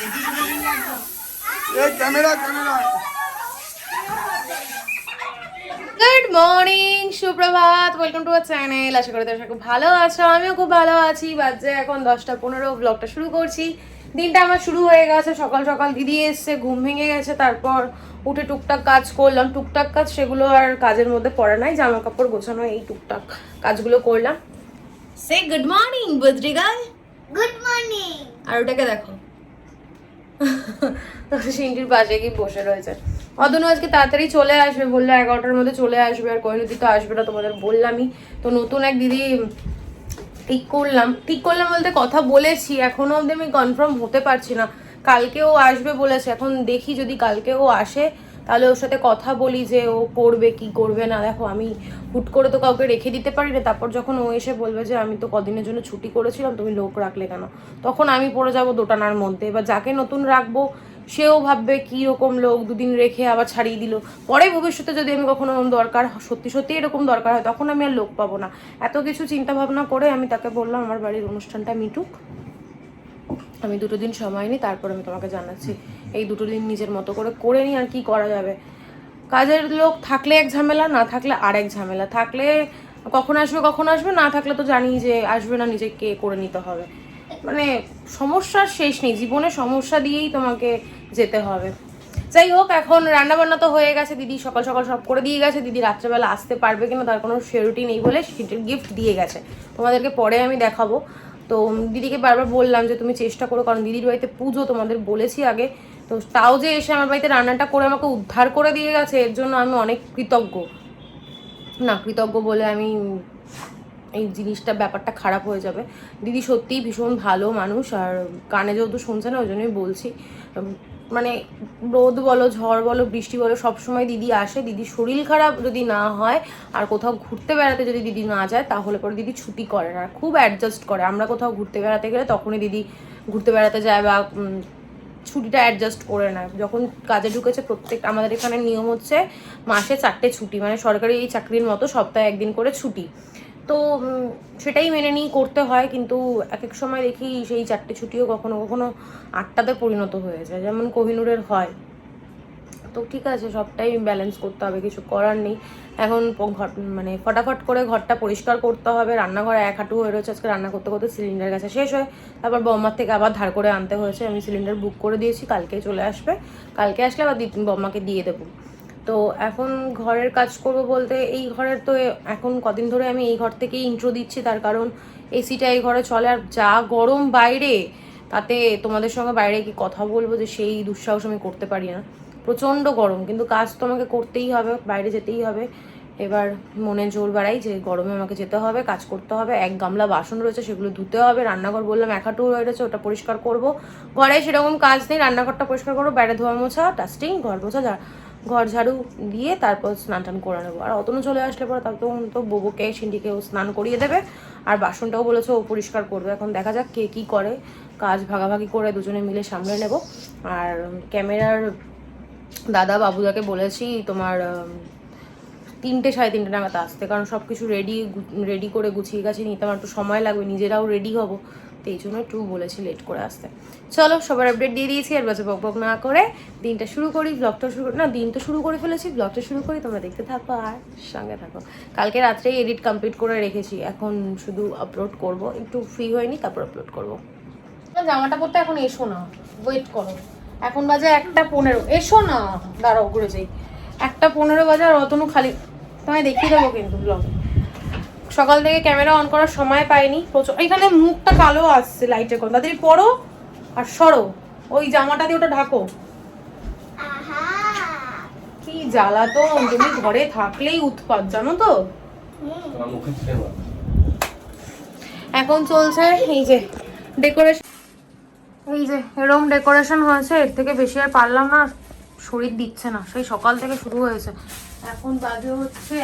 Good morning, সুপ্রভাত, welcome to our channel. আশা করি তোমরা খুব ভালো আছো, আমিও খুব ভালো আছি। বাজে এখন 10:15, ব্লগটা শুরু করছি। দিনটা আমার শুরু হয়ে গেছে সকাল সকাল। দিদি এসছে, ঘুম ভেঙে গেছে, তারপর উঠে টুকটাক কাজ করলাম। টুকটাক কাজ সেগুলো আর কাজের মধ্যে পড়ে নাই, জামা কাপড় গোছানো, এই টুকটাক কাজগুলো করলাম। Say good morning Badri girl. Good morning. আর ওটাকে দেখো, সিন্টির পাশে কি বসে রয়েছে। অদনু আজকে তাড়াতাড়ি চলে আসবে, বললো 11টার মধ্যে চলে আসবে। আর কৈনতি তো আসবে না, তোমাদের বললামই তো। নতুন এক দিদি ঠিক করলাম বলতে কথা বলেছি, এখনো অবধি আমি কনফার্ম হতে পারছি না। কালকে ও আসবে বলেছে, এখন দেখি যদি কালকে ও আসে তাহলে ওর সাথে কথা বলি যে ও করবে কি করবে না। দেখো আমি হুট করে তো কাউকে রেখে দিতে পারি না। তারপর যখন ও এসে বলবে যে আমি তো কদিনের জন্য ছুটি করেছিলাম, তুমি লোক রাখলে কেন, তখন আমি পড়ে যাবো দোটানার মধ্যে। এবার যাকে নতুন রাখবো সেও ভাববে কি রকম লোক, দুদিন রেখে আবার ছাড়িয়ে দিল। পরে ভবিষ্যতে যদি আমি কখনো দরকার সত্যি সত্যি এরকম দরকার হয়, তখন আমি আর লোক পাবো না। এত কিছু চিন্তা ভাবনা করে আমি তাকে বললাম আমার বাড়ির অনুষ্ঠানটা মিটুক, আমি 2 দিন সময় নিই, তারপর আমি তোমাকে জানাচ্ছি। এই 2 দিন নিজের মতো করে নিই, আর কি করা যাবে। কাজের লোক থাকলে এক ঝামেলা, না থাকলে আর এক ঝামেলা। থাকলে কখন আসবে, না থাকলে তো জানি যে আসবে না, নিজেকে করে নিতে হবে। মানে সমস্যার শেষ নেই, জীবনে সমস্যা দিয়েই তোমাকে যেতে হবে। যাই হোক, এখন রান্নাবান্না তো হয়ে গেছে, দিদি সকাল সকাল সব করে দিয়ে গেছে। দিদি রাত্রেবেলা আসতে পারবে কিনা তার কোনো সিওরিটি নেই বলে গিফট দিয়ে গেছে, তোমাদেরকে পরে আমি দেখাবো। তো দিদিকে বারবার বললাম যে তুমি চেষ্টা করো, কারণ দিদির বাড়িতে পুজো, তোমাদের বলেছি আগে। তো তাও যে এসে আমার বাড়িতে রান্নাটা করে আমাকে উদ্ধার করে দিয়ে গেছে, এর জন্য আমি অনেক কৃতজ্ঞ বলে আমি এই জিনিসটা, ব্যাপারটা খারাপ হয়ে যাবে। দিদি সত্যিই ভীষণ ভালো মানুষ, আর কানে যেহেতু শুনছে না ওই জন্যই বলছি। মানে রোদ বলো, ঝড় বলো, বৃষ্টি বলো, সবসময় দিদি আসে। দিদি শরীর খারাপ যদি না হয় আর কোথাও ঘুরতে বেড়াতে যদি দিদি না যায়, তাহলে পরে দিদি ছুটি করে না, খুব অ্যাডজাস্ট করে। আমরা কোথাও ঘুরতে বেড়াতে গেলে তখনই দিদি ঘুরতে বেড়াতে যায় বা ছুটিটা অ্যাডজাস্ট করে নেয়। যখন কাজে ঢুকেছে, আমাদের এখানে নিয়ম হচ্ছে মাসে 4টে ছুটি, মানে সরকারি এই চাকরির মতো সপ্তাহে 1 দিন করে ছুটি। তো সেটাই মেনে নিয়ে করতে হয়, কিন্তু এক এক সময় দেখি সেই 4টে ছুটিও কখনো কখনো 8টাতে পরিণত হয়ে যায়, যেমন কোহিনুরের হয়। তো ঠিক আছে, সবটাই ব্যালেন্স করতে হবে, কিছু করার নেই। এখন মানে ফটাফট করে ঘরটা পরিষ্কার করতে হবে। রান্নাঘরে এক হাঁটু হয়ে রয়েছে, আজকে রান্না করতে করতে সিলিন্ডার গেছে শেষ হয়। তারপর বম্মার থেকে আবার ধার করে আনতে হয়েছে। আমি সিলিন্ডার বুক করে দিয়েছি, কালকে চলে আসবে। কালকে আসলে আবার বম্মাকে দিয়ে দেবো। তো এখন ঘরের কাজ করব বলতে, এই ঘরের তো এখন কদিন ধরে আমি এই ঘর থেকেই ইন্ট্রো দিচ্ছি, তার কারণ এসিটা এই ঘরে চলে। আর যা গরম বাইরে, তাতে তোমাদের সঙ্গে বাইরে কি কথা বলবো যে সেই দুঃসাহস আমি করতে পারি না। প্রচণ্ড গরম, কিন্তু কাজ তো আমাকে করতেই হবে, বাইরে যেতেই হবে। এবার মনে জোর বাড়াই যে গরমে আমাকে যেতে হবে, কাজ করতে হবে। 1 গামলা বাসন রয়েছে, সেগুলো ধুতে হবে। রান্নাঘর বললাম 1 হাঁটু হয়ে রয়েছে, ওটা পরিষ্কার করব। ঘরে সেরকম কাজ নেই, রান্নাঘরটা পরিষ্কার করবো, বাইরে ধোয়া মোছা, ডাস্টিং, ঘর ঝাড়ু দিয়ে তারপর স্নান টান করে নেবো। আর অতনু চলে আসলে পরে তখন তো বোবোকে সিন্ডিকেও স্নান করিয়ে দেবে, আর বাসনটাও বলেছে ও পরিষ্কার করবে। এখন দেখা যাক কে কী করে, কাজ ভাগাভাগি করে দুজনে মিলে সামলে নেব। আর ক্যামেরার দাদা বাবুদাকে বলেছি তোমার 3টে 3:30 নাগাদ আসতে, কারণ সব কিছু রেডি করে গুছিয়ে গাছিয়ে নিতে আমার একটু সময় লাগবে, নিজেরাও রেডি হবো। তো এই জন্য একটু বলেছি লেট করে আসতে। চলো, সবার আপডেট দিয়ে দিয়েছি, আর বাজে বক না করে দিনটা শুরু করি। ব্লগটা শুরু করি না, দিন তো শুরু করে ফেলেছি, ব্লগটা শুরু করি। তোমরা দেখতে থাকো আর সঙ্গে থাকো। কালকে রাত্রেই এডিট কমপ্লিট করে রেখেছি, এখন শুধু আপলোড করব। একটু ফ্রি হয়নি, তারপর আপলোড করবো। জামাটা পরতে এখন এসো না, ওয়েট করো। এখন বাজে 1:15, এসো না, দাঁড়াও ঘুরে যাই। 1:15 বাজে, আর অতনু খালি, তোমায় দেখিয়ে দেবো কিন্তু ব্লগে। সকাল থেকে ক্যামেরা অন করার সময় পাইনি, প্রচুর। এখানে মুখটা কালো আসছে লাইটের কথা, তাড়াতাড়ি পরো আর সরো, ওই জামাটা দিয়ে ওটা ঢাকো। কি জ্বালাতন, তুমি ঘরে থাকলেই উৎপাত, জানো তো। এখন চলছে এই যে ডেকোরেশন, এই যে এরম ডেকোরেশন হয়েছে, এর থেকে বেশি আর পারলাম না, শরীর দিচ্ছে না। সেই সকাল থেকে শুরু হয়েছে, এখন বাজে হচ্ছে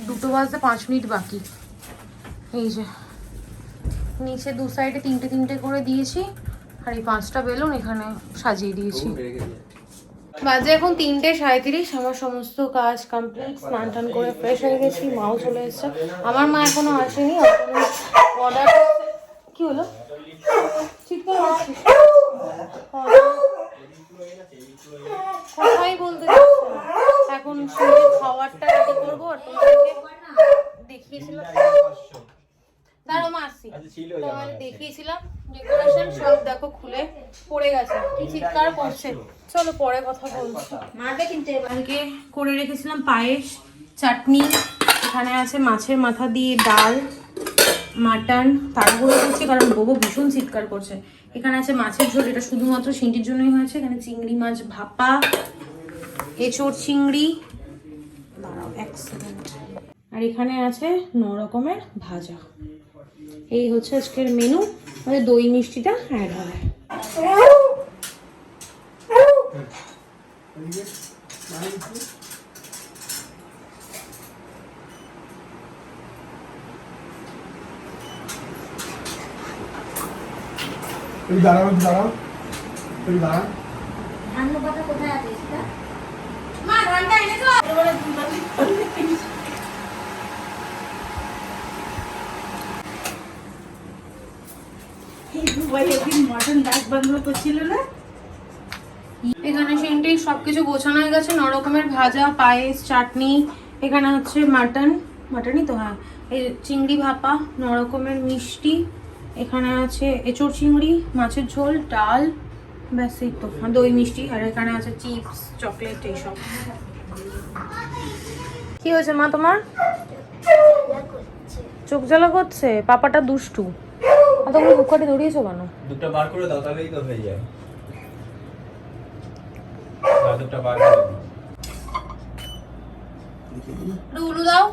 2 বাজতে 5 মিনিট বাকি। এই যে নিচে 2 সাইডে 3টে করে দিয়েছি, আর এই 5টা বেলুন এখানে সাজিয়ে দিয়েছি। বাজে এখন 3:37, আমার সমস্ত কাজ কমপ্লিট। স্নান টান করে ফ্রেশ হয়ে গেছি, মাও চলে এসছে। আমার মা এখনো আসেনি, অর্ডার। কি হলো, ঠিক তো আছিস? বাসন সব দেখো খুলে পড়ে গেছে, কি চিৎকার করছে। চলো পরে কথা বলছি। মারবে কিন্তু কালকে করে রেখেছিলাম পায়েস, চাটনি, এখানে আছে মাছের মাথা দিয়ে ডাল, মাটন। তাড়াহুড়ো করছি কারণ বোবো ভীষণ চিৎকার করছে। এখানে আছে মাছের ঝোল, এটা শুধুমাত্র সিন্টির জন্যই হয়েছে। এখানে চিংড়ি মাছ ভাপা, এঁচোড় চিংড়ি, দাঁড়াও এক সেকেন্ড, আর এখানে আছে 9 রকমের ভাজা। এই হচ্ছে আজকের মেনু। আমাদের দই মিষ্টিটা অ্যাড হবে। দাঁড়াও দাঁড়াও দাঁড়াও। ধান কথা কোথায় আছে সেটা? মা ধানটা এনেছো? মটন ডাক বাংলো করছিল না? এখানে সিন্টি সবকিছু গোছানো হয়ে গেছে। 9 রকমের ভাজা, পায়েস, চাটনি, এখানে হচ্ছে মাটনই তো, হ্যাঁ, এই চিংড়ি ভাপা, 9 রকমের মিষ্টি, এখানে আছে এঁচোড় চিংড়ি, মাছের ঝোল, ডাল, ব্যাস এই তো, আর দই মিষ্টি, আর এখানে আছে চিপস, চকলেট, এইসব। কি হয়েছে মা তোমার? চোখ জ্বালা করছে? পাপাটা দুষ্টু। অতগুলো বুকাটি ধরিয়েছো কেন? দুটো বার করে দাও, তাহলেই তো হয়ে যায়। দুটো বার করে দাও। উলু দাও।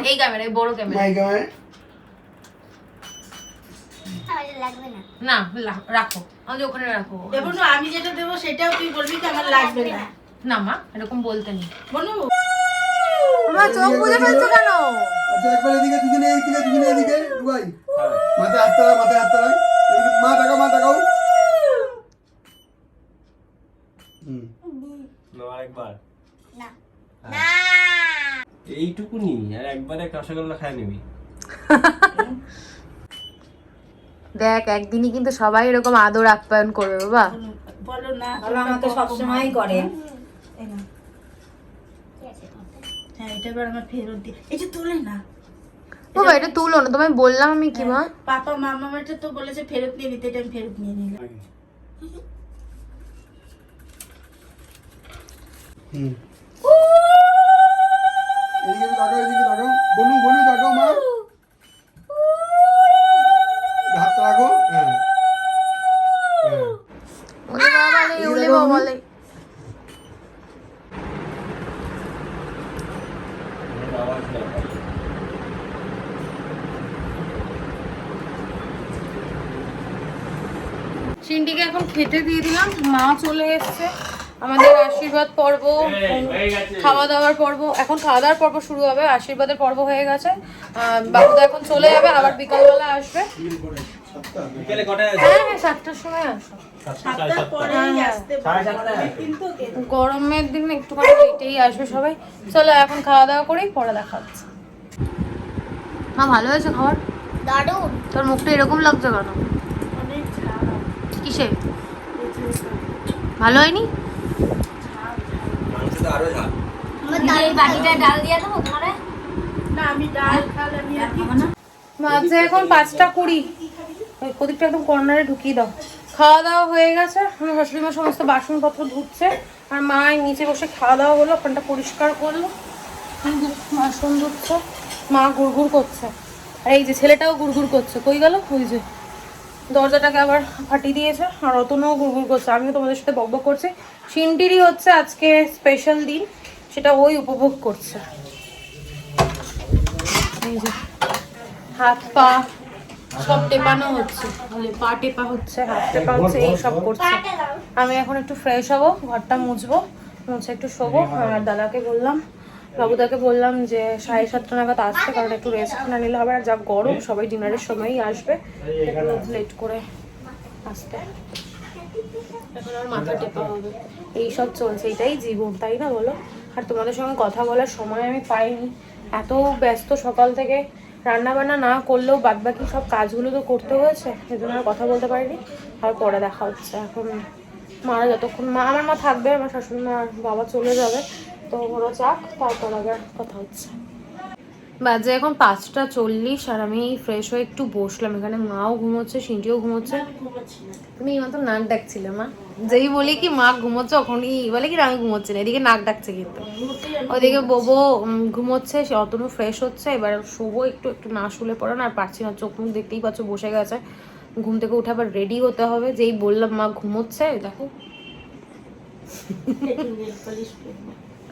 এই ক্যামেরা, এই বড় ক্যামেরা। My camera. লাগবে না। না, রাখো, আমাদের ওখানে রাখো। দেখুন আমি যেটা দেবো সেটাও তুই বলবি কি আমার লাগবে না। না মা, এরকম বলতে নেই। বলু তোমার চোখ বুঝে ফেলছো কেন? আচ্ছা একবার এদিকে, দুজনে এদিকে দুবাই। মাথায় হাত তারা, এদিকে মা তাকাও। আরেকবার না। না এইটুকুনি, আর একবারে রসগোল্লা খায় নিবি। দেখ, একদিনই কিন্তু সবাই এরকম আদর আপ্যায়ন করবে বাবা। বলো না, বলো আমাকে সবসময় করে। হ্যাঁ, এটা এবার আমার ফেরত দিয়ে, এটা তোলে না বাবা, এটা তুলো না, তোমায় বললাম আমি কি মা। পাপা মামা এটা তো বলেছে ফেরত নিয়ে নিতে, এটা আমি ফেরত নিয়ে নিলাম। এদিকে তাকাও। বনু তাকাও মা। হাত রাখো। হ্যাঁ। ওরে বাবা রে, ওলে বাবা রে। আওয়াজ না সিন্টিকে এখন খেতে দিয়ে দিলাম। মা চলে এসছে। আমাদের আশীর্বাদ পর্ব, খাওয়া দাওয়ার পর্ব, এখন খাওয়া দাওয়ার পর্ব শুরু হবে। আশীর্বাদের পর্ব হয়ে গেছে। বাবুদা এখন চলে যাবে, আবার বিকালবেলা আসবে। বিকেলে কটায় আসবে? হ্যাঁ হ্যাঁ, 7টার সময় আসো। 7টার পরেই আসতে পারে। কিন্তু গরমের দিন একটুখানি লেটেই আসবে সবাই। চলো এখন খাওয়া দাওয়া করেই পরে দেখা হচ্ছে। মা ভালো হয়েছে খাবার? দারুণ। তোর মুখটা এরকম লাগছে কেন? অনেক ঝাল। কিসে? ভালো হয়নি? মাংস তো আরো ঝাল। বাকিটা ডাল দিয়ে দেবো তোমারে? না, আমি ডাল খাল আমি আর খাবো না। মাঝে এখন 5:20। ওই প্রদীপটা একদম কর্নারে ঢুকিয়ে দাও। খাওয়া দাওয়া হয়ে গেছে। আমার শাশুড়ি মা সমস্ত বাসনপত্র ধুচ্ছে, আর মা নিচে বসে খাওয়া দাওয়া হলো, ওখানটা পরিষ্কার করলো, বাসন ধুচ্ছে, মা গুড়গুড় করছে। আর এই যে ছেলেটাও গুড়গুড় করছে। কই গেল? ওই যে দরজাটাকে আবার ফাটিয়ে দিয়েছে। আর অতনও গুড়গুড় করছে। আমিও তোমাদের সাথে বকবক করছি। সিন্টিরই হচ্ছে আজকে স্পেশাল দিন, সেটা ওই উপভোগ করছে। এই যে হাত পা সব টেপানো হচ্ছে, পা টেপা হচ্ছে, হাত টেপা হচ্ছে, এই সব করছে। আমি এখন একটু ফ্রেশ হবো, ঘরটা মুছবো, মুছে একটু শোবো। আর দাদাকে বললাম, বাবুদাকে বললাম যে 7:30 নাগাদ আসতে, কারণ একটু রেস্ট না নিলে হবে। আর যা গরম, সবাই ডিনারের সময়ই আসবে, একটু লেট করে আসতে। এখন আর মাথা টেপা হবে, এইসব চলছে। এটাই জীবন, তাই না বলো? আর তোমাদের সঙ্গে কথা বলার সময় আমি পাইনি, এত ব্যস্ত সকাল থেকে। রান্না বান্না না করলেও বাদবাকি সব কাজগুলো তো করতে হয়েছে, সেজন্য আর কথা বলতে পারিনি। আর পরে দেখা হচ্ছে। এখন মারা যতক্ষণ আমার মা থাকবে, আমার শাশুড়ি মা আর বাবা চলে যাবে, তো ওরা যাক, তারপর আবার কথা হচ্ছে। বাজে এখন 5:40 আর আমি ফ্রেশ হয়ে একটু বসলাম এখানে। মাও ঘুমোচ্ছে, সিন্টিও ঘুমোচ্ছে। তুমি এইমাত্র নাক ডাকছিলে মা, যেই বলি কি মা ঘুমোচ্ছে ওখানেই বলে কি আমি ঘুমোচ্ছি না, এদিকে নাক ডাকছে কিন্তু। ওইদিকে বোবো ঘুমোচ্ছে, সে অতনু ফ্রেশ হচ্ছে। এবার শোবো একটু, একটু না শুলে পড়ো না, আর পারছি না, চোখ মুখ দেখতেই পাচ্ছ বসে গেছে। ঘুম থেকে উঠে আবার রেডি হতে হবে, যেই বললাম মা ঘুমোচ্ছে দেখো।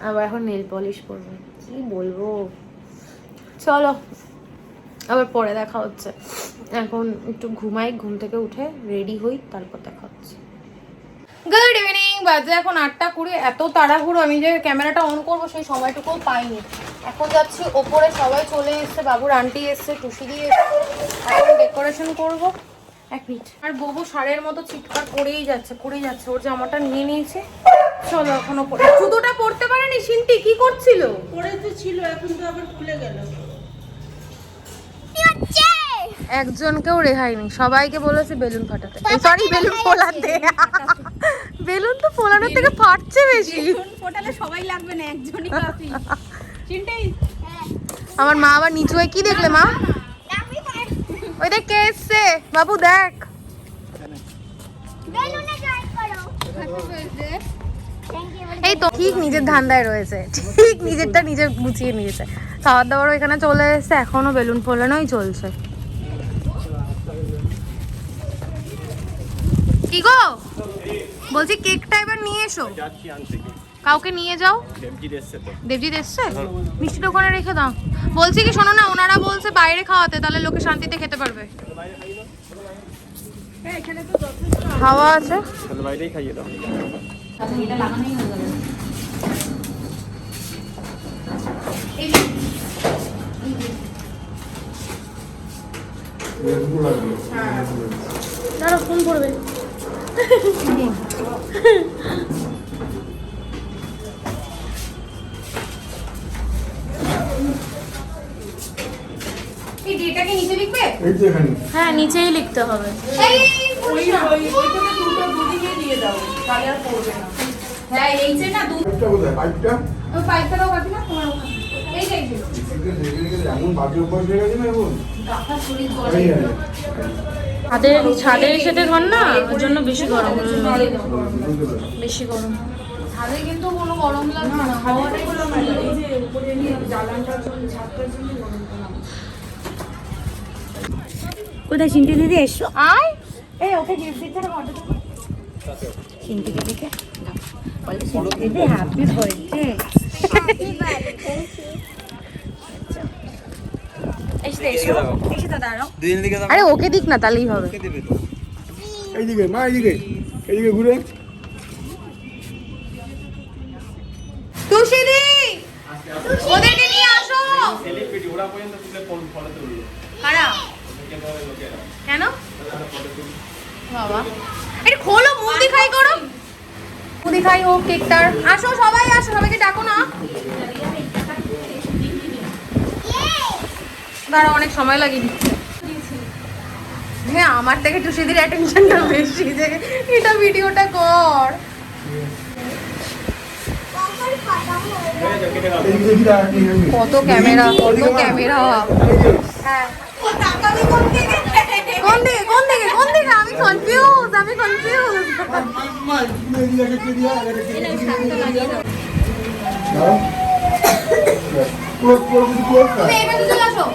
আবার এখন নেল পলিশ করবো, কি বলবো। চলো আবার পরে দেখা হচ্ছে, এখন একটু ঘুমাই, ঘুম থেকে উঠে রেডি হই, তারপর দেখা হচ্ছে। গুড ইভিনিং, বাজে এখন 8:20। এত তাড়াহুড়ো, আমি যে ক্যামেরাটা অন করবো সেই সময়টুকুও পাইনি। এখন যাচ্ছি ওপরে, সবাই চলে এসছে, বাবুর আন্টি এসছে, টুসি দিয়ে এসছে, এখন ডেকোরেশন করবো। 1 মিনিট। আর ববু সারের মতো চিৎকার করেই যাচ্ছে, ওর জামাটা নিয়ে নিয়েছে। চলো এখন ওপরে। জুতোটা পরতে পারেনি সিন্টি, কি করছিল? পড়েতে ছিল, এখন তো আবার খুলে গেল। একজনকেও রেহাই নেই, সবাইকে বলেছে বেলুন ফাটাতে, সরি বেলুন ফোলাতে। বেলুন তো ফোলানোর থেকে ফাটছে বেশি। ফোটালে সবাই লাগবে না, একজনই কাফি। চিন্তাই আমার মা আবার নিচু হয়ে কি দেখলে মা? ওই দেখ কে এসছে, বাবু দেখ। এই তো ঠিক নিজের ধান্দায় রয়েছে, ঠিক নিজেরটা নিজে গুছিয়ে নিয়েছে। খাবার দাবারও এখানে চলে এসছে, এখনো বেলুন ফোলানোই চলছে। কি গো বলছি, কেকটা এবার নিয়ে এসো, কাউকে নিয়ে যাও। দেবজিৎ এসছে, মিষ্টিটা ওখানে রেখে দাও। বলছি কি শোনো না, ওনারা বলছে বাইরে খাওয়াতে, তাহলে লোকে শান্তিতে খেতে পারবে। হাওয়া আছে, বাইরেই খাইয়ে দাও। এটা লাগানোই হয়ে যাবে। দাঁড়া ফোন করবে। এই ডেটাকে নিচে লিখবে? এই যে এখানে হ্যাঁ নিচেই লিখতে হবে। ওইটাতে দুটো দুদিকে দিয়ে দাও, তাহলে আর পড়বে না। হ্যাঁ এই যে না পাইপটা কোথায়? পাইপটা ওই পাইপটা দাও কাকি না তোমার ওখানে। এই যে এমন বাজে অভ্যাস হয়ে গেছে না এখন। কাকা শরীর এই আর ছাদের সাথে ঘর না, ওর জন্য বেশি গরম, বেশি গরম। ছাদে কিন্তু কোনো গরম লাগছে না, হাওয়াটাই হলো না, এই যে উপরে নিয়ে জ্বালানটা চলে, ছাদটার জন্য গরমটা না। কোথায় চিন্তা দিদি এসো। আয় এই ওকে গিফট দিতে না ফটো দেবো। চিন্তা দিদিকে বলে চিন্তা দিদি হ্যাপি বার্থডে। এসে তো দাঁড়াও। আরে ওকে দিক না, তাহলেই হবে। এইদিকে মা, এইদিকে এইদিকে ঘুরে। টুসিদি ওদেরকে নিয়ে আসো। সেলিব্রিটি ওরা পর্যন্ত তুলে ফোন ফলো তুললো। কারা? কেন বাবা, এটা খোলো, মুখ দেখাই করো, মুখ দেখাই হোক কেকটার। আসো সবাই, আসো, সবাইকে ডাকো না। দাঁড়া, অনেক সময় লাগিয়ে দিচ্ছে। হ্যাঁ আমার থেকে টুসিদির অ্যাটেনশনটা বেশি, যে এটা ভিডিওটা কর। কত ক্যামেরা, কত ক্যামেরা। হ্যাঁ কোন দিকে আমি কনফিউজ। মা এইদিকে রেখে দিয়া, তুমি এই পাশে চলে আসো,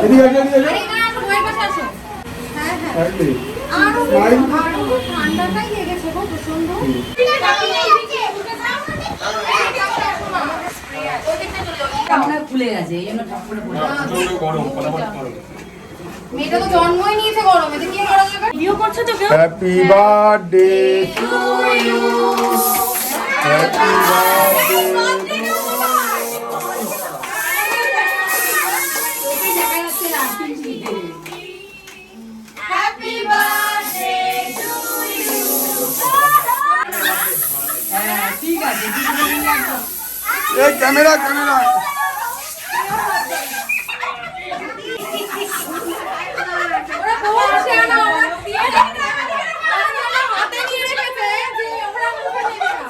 এদিকে আরে এখানে আসো, ওই পাশে আসো। হ্যাঁ আরো ঠান্ডাটাই লেগেছে গো প্রচন্ড। খুলে গেছে এই জন্য ঠাকুরে পড়ে গরম ফটাফট করো। মেয়েটা তো জন্মই নিয়েছে গরমে, তো কি করা যাবে? ভিডিও করছো তো কেউ? Happy birthday to you, happy birthday. Happy birthday to you. হ্যাঁ ঠিক আছে, এই ক্যামেরা ক্যামেরা ওরা বলছে না, ওরা দিয়ে রেখেছে, ওরা হাতে নিয়ে রেখেছে যে ওরা মুখে নেবে না।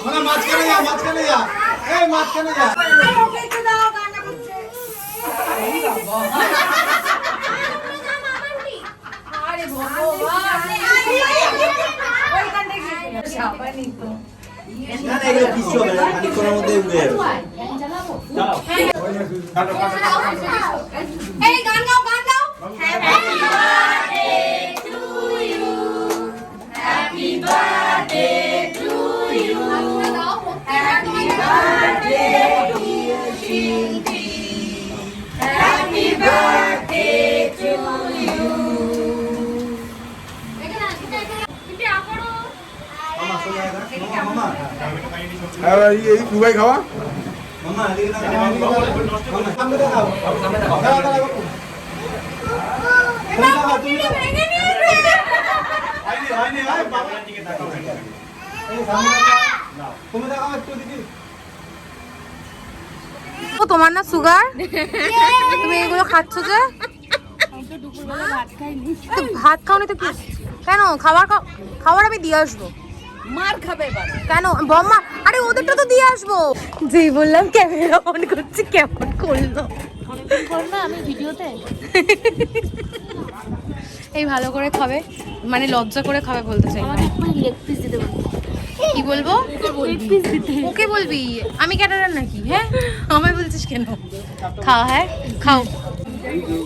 মানে মাঝখানে যা, মাঝখানে যা, এই মাঝখানে যা। না না এগুলো কিছু হবে না, খানিকক্ষণের মধ্যে উড়ে যাবে। এই গান গাও, গান গাও। Happy birthday to you, happy birthday to you, happy birthday dear Shilpi, happy birthday to you. আর এই দুবাই খাওয়া মামা এদিকে তাকাও, সামনে দেখাও, সামনে দেখাও, দাঁড়াও, দাঁড়াও। হয়নি, ভাই, বাবার দিকে তাকাও। এই সামনে দেখাও। তুমি দেখাও একটু দিদি। ও তোমার না সুগার? তুমি এগুলো খাচ্ছ যে? তো ভাত খাওনি তো কি? কেন? খাবার আমি দিয়ে আসবো। মার খাবে এবার। কেন বম্মা? আরে ওদেরটা তো দিয়ে আসবো। যেই বললাম ক্যামেরা অন করছি কেমন করলো। আমি ভিডিওতে এই ভালো করে খাবে, মানে লজ্জা করে খাবে বলতে চাই। আমাকে একটু লেগ পিস দিতে বলবো। কি বলবো? লেগ পিস দিতে। ওকে বলবি আমি ক্যাটারার নাকি? হ্যাঁ আমায় বলছিস কেন? খাও, হ্যাঁ খাও।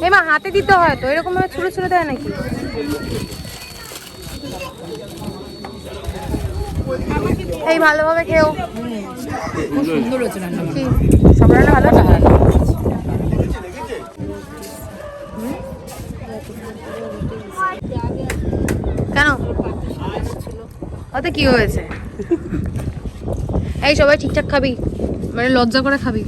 এমা হাতে দিতে হয় তো, এরকম ভাবে ছুঁড়ে ছুঁড়ে দেয় নাকি? এই ভালোভাবে খেও। খুব সুন্দর হয়েছে রান্না। কি সব রান্না ভালো? কেন? ওতে কি হয়েছে? এই সবাই ঠিকঠাক খাবি, মানে লজ্জা করে খাবি।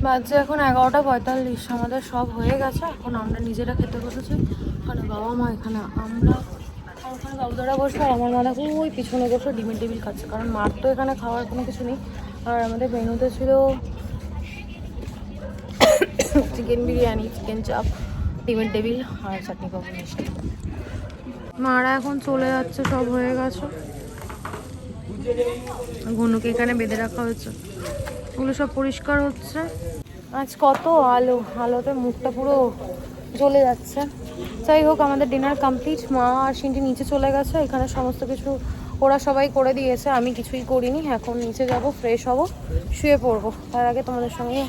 বাজছে এখন 11:45। আমাদের সব হয়ে গেছে, এখন আমরা নিজেরা খেতে বসেছি। ওখানে বাবা মা, এখানে আমরা, আর ওখানে বাবুদারা বসে, আর আমার মা দেখো ওই পিছনে বসে ডিমের টেবিল খাচ্ছে, কারণ মার তো এখানে খাওয়ার কোনো কিছু নেই। আর আমাদের মেনুতে ছিল চিকেন বিরিয়ানি, চিকেন চাপ, ডিমের টেবিল আর চাটনি পাবো মিষ্টি। মারা এখন চলে যাচ্ছে, সব হয়ে গেছে। ঘনুকে এখানে বেঁধে রাখা হয়েছে, ওগুলো সব পরিষ্কার হচ্ছে। আজ কত আলো, আলোতে মুখটা পুরো জ্বলে যাচ্ছে। যাই হোক, আমাদের ডিনার কমপ্লিট। মা আর সিনটি নিচে চলে গেছে, এখানে সমস্ত কিছু ওরা সবাই করে দিয়েছে, আমি কিছুই করিনি। এখন নিচে যাব, ফ্রেশ হব, শুয়ে পড়বো। তার আগে তোমাদের সঙ্গে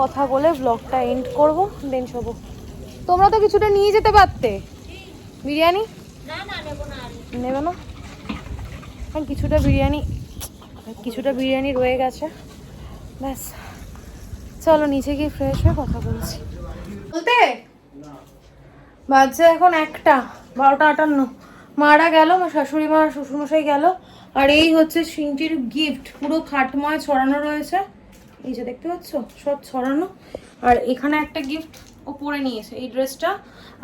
কথা বলে ব্লগটা এন্ড করব, দেন শোবো। তোমরা তো কিছুটা নিয়ে যেতে পারতে বিরিয়ানি। নেবে না? কারণ কিছুটা বিরিয়ানি রয়ে গেছে। ব্যাস চলো নিচে গিয়ে ফ্রেশ হয়ে কথা বলছি। বলতে বাজছে এখন 1:12:58। মারা গেল, আমার শাশুড়ি মা শ্বশুরমশাই গেল। আর এই হচ্ছে সিনটির গিফট, পুরো খাটময় ছড়ানো রয়েছে, এই যে দেখতে পাচ্ছ সব ছড়ানো। আর এখানে একটা গিফট ও পরে নিয়েছে, এই ড্রেসটা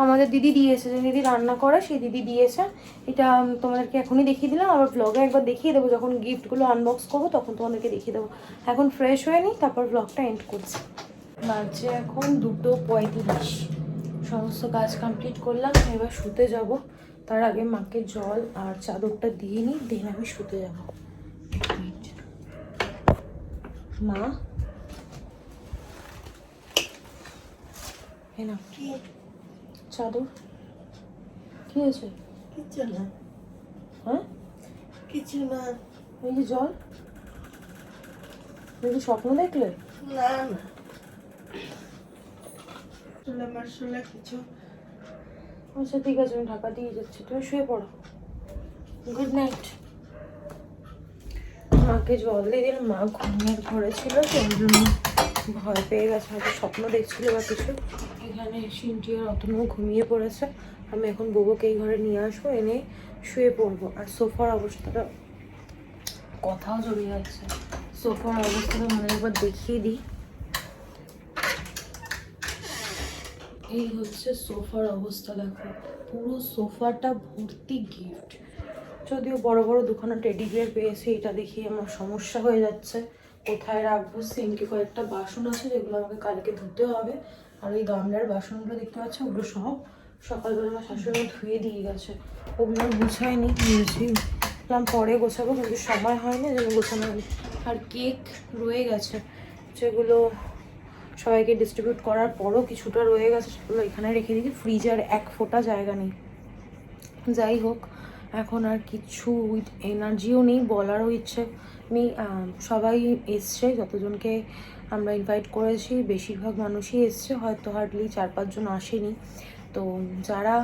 আমাদের দিদি দিয়েছে, যে দিদি রান্না করে সেই দিদি দিয়েছে। এটা তোমাদেরকে এখনই দেখিয়ে দিলাম, আবার ব্লগে একবার দেখিয়ে দেবো, যখন গিফটগুলো আনবক্স করবো তখন তোমাদেরকে দেখিয়ে দেবো। এখন ফ্রেশ হয়ে নিই, তারপর ব্লগটা এন্ড করছি। বাজছে এখন 2:35। সমস্ত কাজ কমপ্লিট করলাম, এবার শুতে যাব। তার আগে মাকে জল আর চাদরটা দিয়ে নিই, দেন আমি শুতে যাব। মা না চাদর কি হয়েছে? কিছু না, হ্যাঁ কিছু না, এই যে জল, তুমি কি স্বপ্ন দেখলে? না না, আসলে কিছু। আচ্ছা ঠিক আছে, আমি ঢাকা দিয়ে যাচ্ছি, তুমি শুয়ে পড়ো। Good night. মাকে জল দিয়ে দিলাম, মা ঘুমের ঘরে ছিল তো ওই জন্য ভয় পেয়ে গেছে, হয়তো স্বপ্ন দেখছিল বা কিছু। এখানে সিনটি আর অতনু ঘুমিয়ে পড়েছে। আমি এখন বউকে এই ঘরে নিয়ে আসবো, এনে শুয়ে পড়বো। আর সোফার অবস্থাটা, কথাও জড়িয়ে যাচ্ছে, সোফার অবস্থাটা মনে একবার দেখিয়ে দিই। এই হচ্ছে সোফার অবস্থা, দেখো পুরো সোফাটা ভর্তি গিফট। যদিও বড় বড় দুখানা টেডি বিয়ার পেয়েছি, এটা দেখি আমার সমস্যা হয়ে যাচ্ছে কোথায় রাখবো। সিঙ্কে কয়েকটা বাসন আছে যেগুলো আমাকে কালকে ধুতে হবে, আর ওই গামলার বাসনগুলো দেখতে পাচ্ছ, ওগুলো সব সকালবেলা আমার শাশুড়ি ধুয়ে দিয়ে গেছে, ওগুলো আর গুছায়নি, বললাম পরে গোছাবো, কিন্তু সময় হয় না যেন গোছানো হয়নি। আর কেক রয়ে গেছে, যেগুলো সবাইকে ডিস্ট্রিবিউট করার পরও কিছুটা রয়ে গেছে, সেগুলো এখানে রেখে দিই, ফ্রিজে আর এক ফোঁটা জায়গা নেই। যাই হোক, এখন আর কিছু এনার্জিও নেই, বলারও ইচ্ছে নেই। সবাই এসছে, যতজনকে আমরা ইনভাইট করেছি বেশিরভাগ মানুষই এসছে, হয়তো হার্ডলি 4-5 জন আসেনি। তো যারা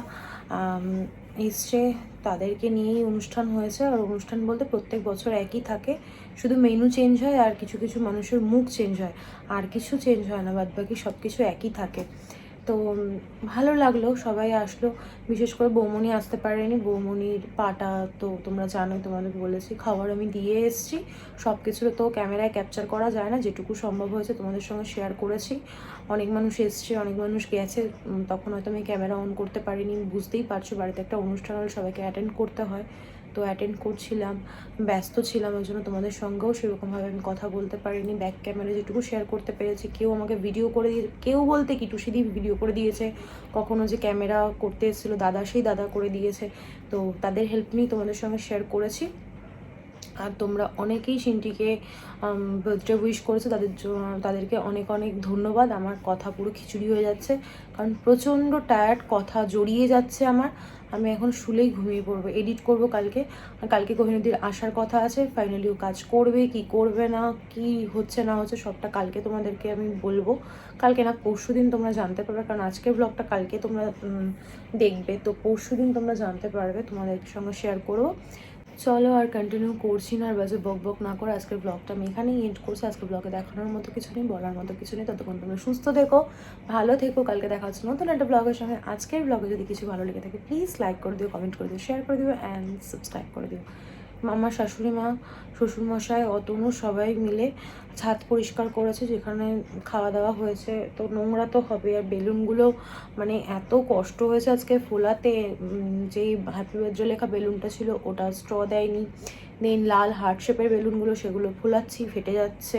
এসছে তাদেরকে নিয়েই অনুষ্ঠান হয়েছে। আর অনুষ্ঠান বলতে প্রত্যেক বছর একই থাকে, শুধু মেনু চেঞ্জ হয় আর কিছু কিছু মানুষের মুখ চেঞ্জ হয়, আর কিছু চেঞ্জ হয় না, বাদবাকি সব কিছু একই থাকে। তো ভালো লাগলো, সবাই আসলো। বিশেষ করে বৌমনি আসতে পারেনি, বৌমনির পাটা তো তোমরা জানোই, তোমাদের বলেছি। খাবার আমি দিয়ে এসেছি, সব কিছু তো ক্যামেরায় ক্যাপচার করা যায় না, যেটুকু সম্ভব হয়েছে তোমাদের সঙ্গে শেয়ার করেছি। অনেক মানুষ এসছে, অনেক মানুষ গেছে, তখন হয়তো আমি ক্যামেরা অন করতে পারিনি। বুঝতেই পারছো, বাড়িতে একটা অনুষ্ঠান হলে সবাইকে অ্যাটেন্ড করতে হয়, তো অ্যাটেন্ড করছিলাম, ব্যস্ত ছিলাম, ওই জন্য তোমাদের সঙ্গেও সেরকমভাবে আমি কথা বলতে পারিনি। ব্যাক ক্যামেরা যেটুকু শেয়ার করতে পেরেছি, কেউ আমাকে ভিডিও করে দিয়ে, কেউ বলতে কি টুসিদি ভিডিও করে দিয়েছে, কখনো যে ক্যামেরা করতে এসেছিলো দাদা, সেই দাদা করে দিয়েছে। তো তাদের হেল্প নিয়ে তোমাদের সঙ্গে শেয়ার করেছি। আর তোমরা অনেকেই সিনটিকে বার্থডে উইশ করেছো, তাদেরকে অনেক অনেক ধন্যবাদ। আমার কথা পুরো খিচুড়ি হয়ে যাচ্ছে, কারণ প্রচণ্ড টায়ার্ড, কথা জড়িয়ে যাচ্ছে আমার। আমি এখন শুলেই ঘুমিয়ে পড়বো, এডিট করব কালকে। আর কালকে কোহিনুদির আসার কথা আছে, ফাইনালি ও কাজ করবে কি করবে না, কি হচ্ছে না হচ্ছে সবটা কালকে তোমাদেরকে আমি বলবো। কালকে না পরশুদিন তোমরা জানতে পারবে, কারণ আজকের ব্লগটা কালকে তোমরা দেখবে, তো পরশুদিন তোমরা জানতে পারবে, তোমাদের সঙ্গে শেয়ার করবো। চলো আর কন্টিনিউ করছি না, আর বাজে বক বক না করে আজকের ব্লগটা আমি এখানেই এন্ড করছি। আজকের ব্লগে দেখানোর মতো কিছু নেই, বলার মতো কিছু নেই। ততক্ষণ তোমরা সুস্থ থেকো, ভালো থেকো, কালকে দেখা হচ্ছে নতুন একটা ব্লগের সঙ্গে। আজকের ব্লগে যদি কিছু ভালো লেগে থাকে প্লিজ লাইক করে দিও, কমেন্ট করে দিও, শেয়ার করে দিও অ্যান্ড সাবস্ক্রাইব করে দিও। আমার শাশুড়ি মা, শ্বশুরমশাই, অতনু সবাই মিলে ছাদ পরিষ্কার করেছে, যেখানে খাওয়া দাওয়া হয়েছে। তো নোংরা তো হবে, আর বেলুনগুলো মানে এত কষ্ট হয়েছে আজকে ফোলাতে। যেই হ্যাপি বার্থডে লেখা বেলুনটা ছিল ওটা স্ট্র দেয়নি, দেন লাল হার্ট শেপের বেলুনগুলো সেগুলো ফোলাচ্ছি, ফেটে যাচ্ছে,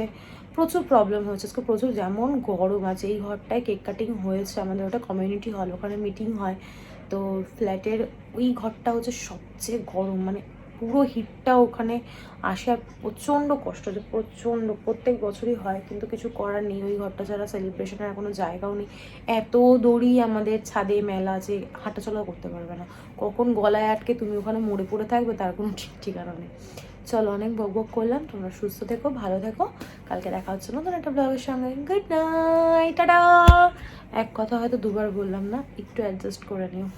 প্রচুর প্রবলেম হয়েছে আজকে, প্রচুর। যেমন গরম আছে, এই ঘরটায় কেক কাটিং হয়েছে, আমাদের ওটা কমিউনিটি হল, ওখানে মিটিং হয়। তো ফ্ল্যাটের ওই ঘরটা হচ্ছে সবচেয়ে গরম, মানে পুরো হিটটা ওখানে আসে, আর প্রচণ্ড কষ্ট হচ্ছে, প্রচণ্ড। প্রত্যেক বছরই হয়, কিন্তু কিছু করার নেই, ওই ঘরটা ছাড়া সেলিব্রেশনের আর কোনো জায়গাও নেই। এত দড়ি আমাদের ছাদে মেলা, যে হাঁটাচলা করতে পারবে না, কখন গলায় আটকে তুমি ওখানে মরে পড়ে থাকবে তার কোনো ঠিক ঠিকানা নেই। চলো, অনেক বক বক করলাম, তোমরা সুস্থ থেকো, ভালো থেকো, কালকে দেখা হচ্ছে নতুন একটা ব্লগের সঙ্গে। Good night, tata. এক কথা হয়তো দুবার বললাম না, একটু অ্যাডজাস্ট করে নিও।